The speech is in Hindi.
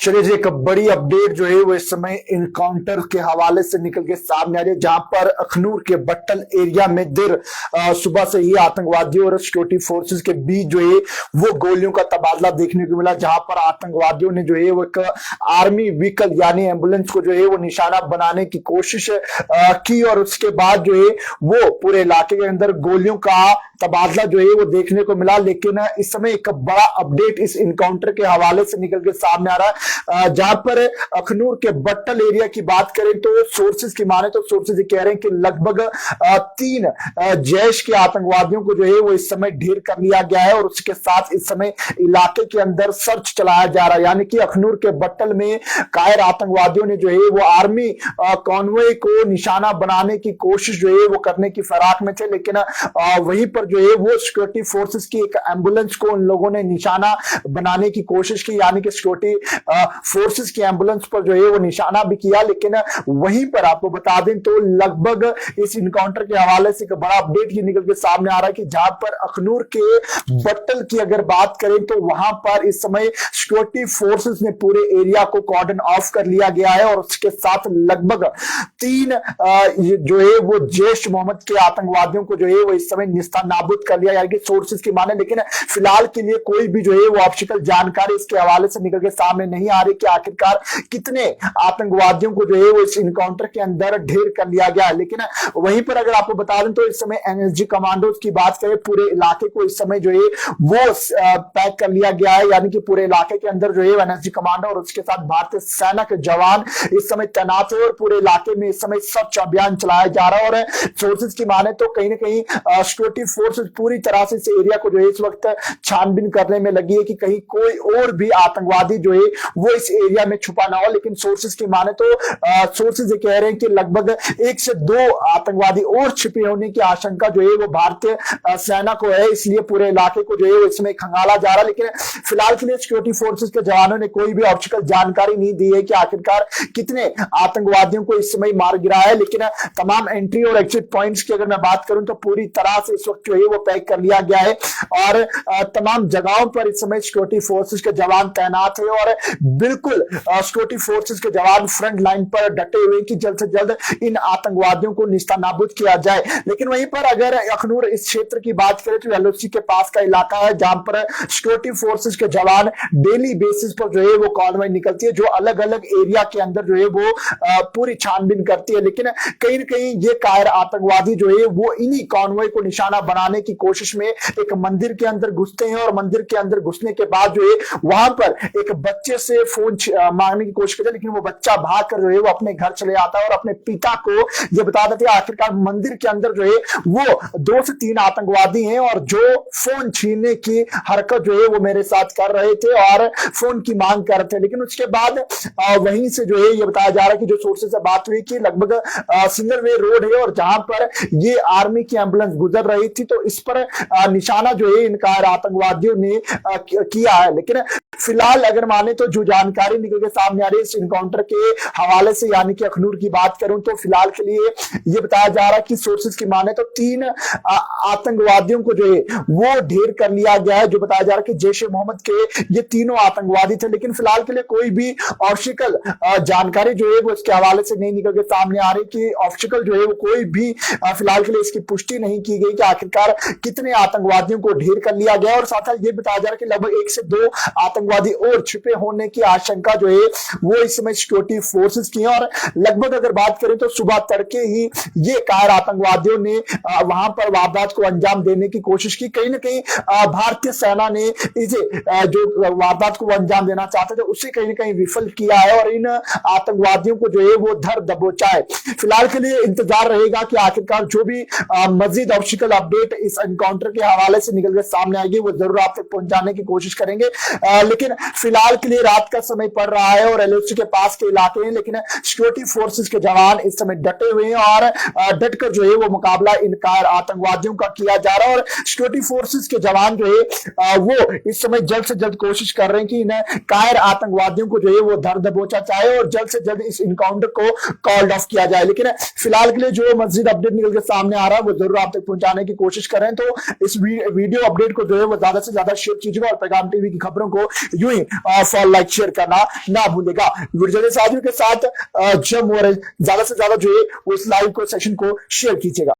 चलिए जी, एक बड़ी अपडेट जो है वो इस समय इनकाउंटर के हवाले से निकल के सामने आ रही है, जहां पर अखनूर के बट्टल एरिया में देर सुबह से ही आतंकवादियों और सिक्योरिटी फोर्सेस के बीच जो है वो गोलियों का तबादला देखने को मिला, जहां पर आतंकवादियों ने जो है वो एक आर्मी व्हीकल यानी एम्बुलेंस को जो है वो निशाना बनाने की कोशिश की और उसके बाद जो है वो पूरे इलाके के अंदर गोलियों का तबादला जो है वो देखने को मिला। लेकिन इस समय एक बड़ा अपडेट इस इनकाउंटर के हवाले से निकल के सामने आ रहा है, जहां पर अखनूर के बट्टल एरिया की बात करें तो सोर्सेज की माने तो सोर्सेज कह रहे हैं कि लगभग 3 जैश के आतंकवादियों को जो है वो इस समय ढेर कर लिया गया है और उसके साथ इस समय इलाके के अंदर सर्च चलाया जा रहा है। यानी कि अखनूर के बट्टल में कायर आतंकवादियों ने जो है वो आर्मी कॉन्वॉय को निशाना बनाने की कोशिश जो है वो करने की फिराक में थे, लेकिन वहीं पर जो है वो सिक्योरिटी फोर्सेस की एक एम्बुलेंस को उन लोगों ने निशाना बनाने की कोशिश की, यानी कि सिक्योरिटी फोर्सेस की एम्बुलेंस पर जो है वो निशाना भी किया। लेकिन वहीं पर आपको बता दें तो लगभग इस इनकाउंटर के हवाले से एक बड़ा अपडेट ये निकल के सामने आ रहा है कि जहां पर अखनूर के बट्टल की अगर बात करें तो वहां पर इस समय सिक्योरिटी फोर्सेस ने पूरे एरिया को कॉर्डन ऑफ कर लिया गया है और उसके साथ लगभग 3 जो है वो जैश मोहम्मद के आतंकवादियों को जो है वो इस समय निस्ता नाबूद कर लिया, यानी कि सोर्सेज की माने। लेकिन फिलहाल के लिए कोई भी जो है वो ऑफिशियल जानकारी इसके हवाले से निकल के सामने नहीं आ रही कि आखिरकार कितने आतंकवादियों को जो है वो इस इनकाउंटर के अंदर ढेर कर लिया गया है। लेकिन वहीं पर अगर आपको बता दें तो इस समय एनएसजी कमांडोज की बात करें, पूरे इलाके को इस समय जो है वो पैक कर लिया गया है, यानी कि पूरे इलाके के अंदर जो है एनएसजी कमांडो और उसके साथ भारतीय सेना के जवान इस समय तैनात है और पूरे इलाके में इस समय सर्च अभियान चलाया जा रहा है। और सोर्सेज की माने तो कहीं ना कहीं सिक्योरिटी फोर्सेस पूरी तरह से इस एरिया को जो है इस वक्त छानबीन करने में लगी है कि कहीं कोई और भी आतंकवादी जो है वो इस एरिया में छुपा ना हो। लेकिन सोर्सेज की माने तो सोर्सेज ये कह रहे हैं कि लगभग 1 से 2 आतंकवादी और छिपे होने की आशंका जो है वो भारतीय सेना को है, इसलिए पूरे इलाके को जो है वो इसमें खंगाला जा रहा है। लेकिन फिलहाल के लिए सिक्योरिटी फोर्सेस के जवानों ने कोई भी ऑफिशियल जानकारी नहीं दी है कि आखिरकार कितने आतंकवादियों को इस समय मार गिरा है। लेकिन तमाम एंट्री और एग्जिट पॉइंट्स की अगर मैं बात करूं तो पूरी तरह से इस वक्त जो है वो पैक कर लिया गया है और तमाम जगहों पर इस समय सिक्योरिटी फोर्सेस के जवान तैनात है और बिल्कुल सिक्योरिटी फोर्सेस के जवान फ्रंट लाइन पर डटे हुए कि जल्द से जल्द इन आतंकवादियों को निस्तानाबूद किया जाए। लेकिन वहीं पर अगर अखनूर इस क्षेत्र की बात करें तो एलओसी के पास का इलाका है जहां पर सिक्योरिटी फोर्सेस के जवान डेली बेसिस पर जो है वो कॉन्वॉय निकलती है जो अलग अलग एरिया के अंदर जो है वो पूरी छानबीन करती है। लेकिन कहीं ना कहीं ये कायर आतंकवादी जो है वो इन्हीं कॉन्वॉय को निशाना बनाने की कोशिश में एक मंदिर के अंदर घुसते हैं और मंदिर के अंदर घुसने के बाद जो है वहां पर एक बच्चे से फोन मांगने की कोशिश करते हैं, लेकिन वो बच्चा भाग कर जो है वो अपने घर चले आता है और अपने पिता को ये बता देते हैं। आखिरकार मंदिर के अंदर जो है वो 2 से 3 आतंकवादी हैं और जो फोन छीनने की हरकत जो है वो मेरे साथ कर रहे थे और फोन की मांग कर रहे थे। लेकिन उसके बाद वहीं से जो है ये बताया जा रहा है कि जो सोर्सेज से बात हुई कि लगभग सिंगल वे रोड है और जहां पर ये आर्मी की एम्बुलेंस गुजर रही थी तो इस पर निशाना जो है इनका आतंकवादियों ने किया है। लेकिन फिलहाल अगर माने तो जो जानकारी निकल के सामने आ रही है इस इनकाउंटर के हवाले से, यानी कि अखनूर की बात करूं तो फिलहाल के लिए ये बताया जा रहा है कि सोर्सेज की माने तो 3 आतंकवादियों को जो है वो ढेर कर लिया गया है, जो बताया जा रहा है कि जैश ए मोहम्मद के ये तीनों आतंकवादी थे। लेकिन फिलहाल के लिए कोई भी ऑफिशियल जानकारी जो है वो इसके हवाले से नहीं निकल के सामने आ रही कि ऑफिशियल जो है वो कोई भी फिलहाल के लिए इसकी पुष्टि नहीं की गई कि आखिरकार कितने आतंकवादियों को ढेर कर लिया गया। और साथ ही ये बताया जा रहा है कि लगभग 1 से 2 आतंकवादी और छिपे होने की आशंका जो है वो इस समय सिक्योरिटी फोर्सेस की है। और लगभग अगर बात करें तो सुबह तड़के ही ये कायर आतंकवादियों ने वहां पर वारदात को अंजाम देने की कोशिश की। कहीं ना कहीं भारतीय सेना ने इसे जो वारदात को अंजाम देना चाहते थे उसे कहीं ना कहीं विफल किया है और इन आतंकवादियों को जो है वो धर दबोचा है। फिलहाल के लिए इंतजार रहेगा कि आखिरकार जो भी मजीद ऑफिशियल अपडेट इस एनकाउंटर के हवाले से निकल कर सामने आएगी वो जरूर आप तक पहुंचाने की कोशिश करेंगे। लेकिन फिलहाल के लिए रात का समय पड़ रहा है और एलओसी के पास के इलाके हैं, लेकिन सिक्योरिटी फोर्सेस के जवान इस समय डटे हुए हैं और डटकर जो है वो मुकाबला इन कायर आतंकवादियों का किया जा रहा है। और सिक्योरिटी फोर्सेस के जवान जो है वो इस समय जल्द से जल्द कोशिश कर रहे हैं कि इन कायर आतंकवादियों को जो है वो धर दबोचा चाहे और जल्द से जल्द इस इनकाउंटर को कॉल्ड ऑफ किया जाए। लेकिन फिलहाल के लिए जो मजीद अपडेट निकल के सामने आ रहा है वो जरूर आप तक पहुंचाने की कोशिश कोशिश कर रहे हैं। तो इस वीडियो अपडेट को जो है वो ज्यादा से ज्यादा शेयर कीजिएगा और पैगाम टीवी की खबरों को यूं ही फॉलो लाइक शेयर करना ना भूलेगा। वीडियो साथियों के साथ जम हो रहे ज्यादा से ज्यादा जो है वो इस लाइव को सेशन को शेयर कीजिएगा।